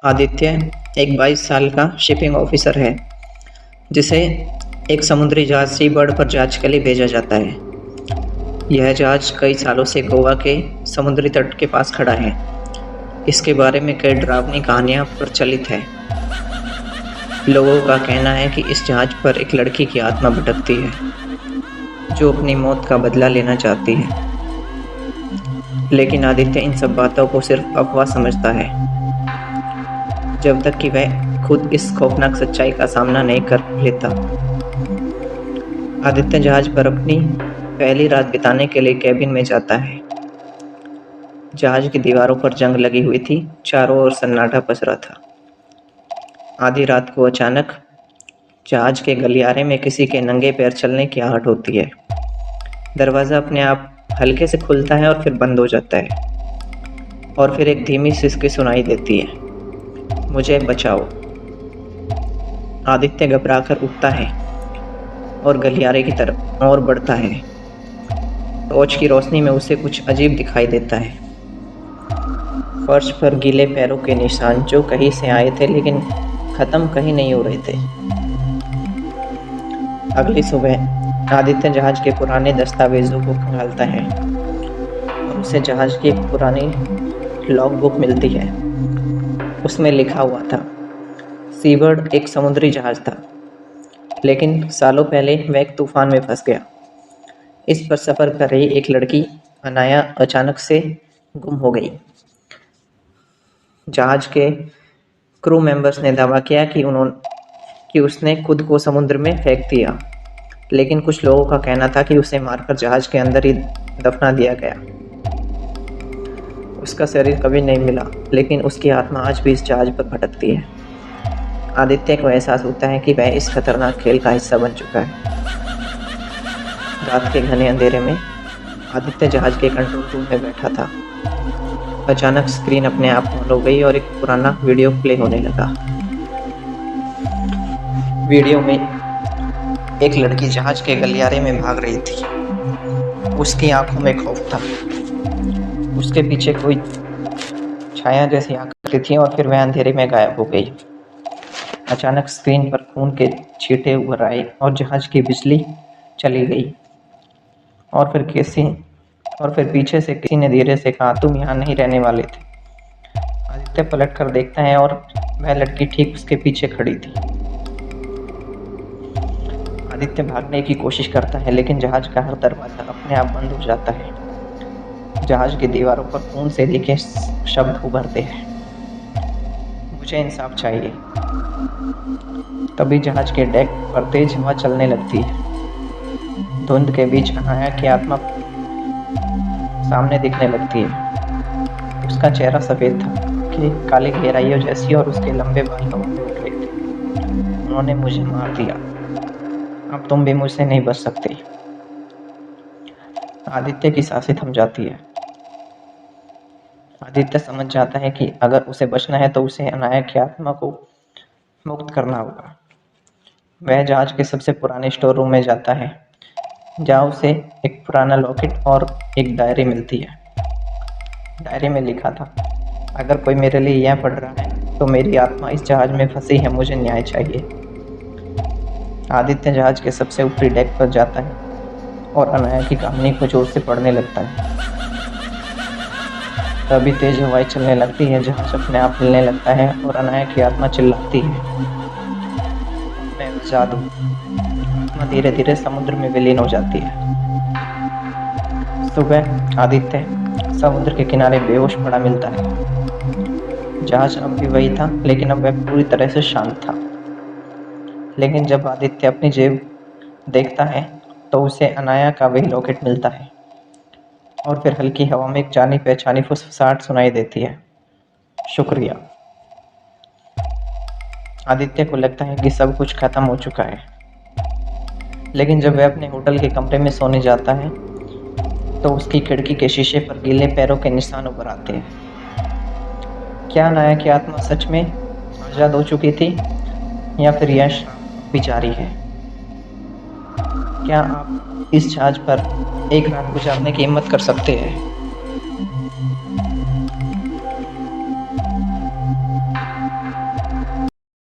आदित्य एक 22 साल का शिपिंग ऑफिसर है जिसे एक समुद्री जहाज सी बर्ड पर जांच के लिए भेजा जाता है। यह जहाज कई सालों से गोवा के समुद्री तट के पास खड़ा है। इसके बारे में कई डरावनी कहानियां प्रचलित हैं। लोगों का कहना है कि इस जहाज पर एक लड़की की आत्मा भटकती है जो अपनी मौत का बदला लेना चाहती है। लेकिन आदित्य इन सब बातों को सिर्फ अफवाह समझता है जब तक कि वह खुद इस खौफनाक सच्चाई का सामना नहीं कर लेता। आदित्य जहाज पर अपनी पहली रात बिताने के लिए कैबिन में जाता है। जहाज की दीवारों पर जंग लगी हुई थी, चारों ओर सन्नाटा पसरा था। आधी रात को अचानक जहाज के गलियारे में किसी के नंगे पैर चलने की आहट होती है। दरवाज़ा अपने आप हल्के से खुलता है और फिर बंद हो जाता है और फिर एक धीमी सिसकी सुनाई देती है, मुझे बचाओ। आदित्य घबराकर उठता है और गलियारे की तरफ और बढ़ता है। टॉर्च की रोशनी में उसे कुछ अजीब दिखाई देता है। फर्श पर गीले पैरों के निशान जो कहीं से आए थे लेकिन खत्म कहीं नहीं हो रहे थे। अगली सुबह आदित्य जहाज के पुराने दस्तावेजों को खंगालता है और उसे जहाज की एक पुरानी लॉग बुक मिलती है। उसमें लिखा हुआ था, सीबर्ड एक समुद्री जहाज था, लेकिन सालों पहले वह एक तूफान में फंस गया। इस पर सफ़र कर रही एक लड़की अनाया अचानक से गुम हो गई। जहाज के क्रू मेंबर्स ने दावा किया कि उसने खुद को समुद्र में फेंक दिया, लेकिन कुछ लोगों का कहना था कि उसे मारकर जहाज के अंदर ही दफना दिया गया। उसका शरीर कभी नहीं मिला, लेकिन उसकी आत्मा आज भी इस जहाज पर भटकती है। आदित्य को एहसास होता है कि वह इस खतरनाक खेल का हिस्सा बन चुका है। रात के घने अंधेरे में आदित्य जहाज के कंट्रोल रूम में बैठा था। अचानक स्क्रीन अपने आप ऑन हो गई और एक पुराना वीडियो प्ले होने लगा। वीडियो में एक लड़की जहाज के गलियारे में भाग रही थी। उसकी आंखों में खौफ था। उसके पीछे कोई छाया जैसी आकृति थी और फिर वह अंधेरे में गायब हो गई। अचानक स्क्रीन पर खून के छींटे उभर आए और जहाज की बिजली चली गई। और फिर पीछे से किसी ने धीरे से कहा, तुम यहाँ नहीं रहने वाले थे। आदित्य पलट कर देखता है और वह लड़की ठीक उसके पीछे खड़ी थी। आदित्य भागने की कोशिश करता है, लेकिन जहाज का हर दरवाजा अपने आप बंद हो जाता है। जहाज की दीवारों पर खून से लिखे शब्द उभरते हैं, मुझे इंसाफ चाहिए। तभी जहाज के डेक पर तेज हवा चलने लगती है। धुंध के बीच अनाया की आत्मा सामने दिखने लगती है। उसका चेहरा सफ़ेद था कि काली गहराइयों जैसी और उसके लंबे बाल हवा में उठ रहे थे। उन्होंने मुझे मार दिया, अब तुम भी मुझसे नहीं बच सकते। आदित्य की सांसें थम जाती है। आदित्य समझ जाता है कि अगर उसे बचना है तो उसे अनाया की आत्मा को मुक्त करना होगा। वह जहाज के सबसे पुराने स्टोर रूम में जाता है, जहाँ उसे एक पुराना लॉकेट और एक डायरी मिलती है। डायरी में लिखा था, अगर कोई मेरे लिए यह पढ़ रहा है तो मेरी आत्मा इस जहाज में फंसी है, मुझे न्याय चाहिए। आदित्य जहाज के सबसे ऊपरी डेक पर जाता है और अनाया की कहानी को जोर से पढ़ने लगता है। तभी तेज हवाएं चलने लगती है, जहाज अपने आप हिलने लगता है और अनाया की आत्मा चिल्लाती है, मैं आज़ाद हूँ। आत्मा धीरे धीरे समुद्र में विलीन हो जाती है। सुबह आदित्य समुद्र के किनारे बेहोश पड़ा मिलता है। जहाज अब भी वही था, लेकिन अब वह पूरी तरह से शांत था। लेकिन जब आदित्य अपनी जेब देखता है तो उसे अनाया का वही लॉकेट मिलता है और फिर हल्की हवा में एक जानी पहचानी फुसफुसाहट सुनाई देती है, शुक्रिया। आदित्य को लगता है कि सब कुछ खत्म हो चुका है, लेकिन जब वह अपने होटल के कमरे में सोने जाता है तो उसकी खिड़की के शीशे पर गीले पैरों के निशान उभर आते हैं। क्या अनाया की आत्मा सच में आज़ाद हो चुकी थी या फिर यह भी जारी है? क्या आप इस जहाज पर एक रात गुजारने की हिम्मत कर सकते हैं?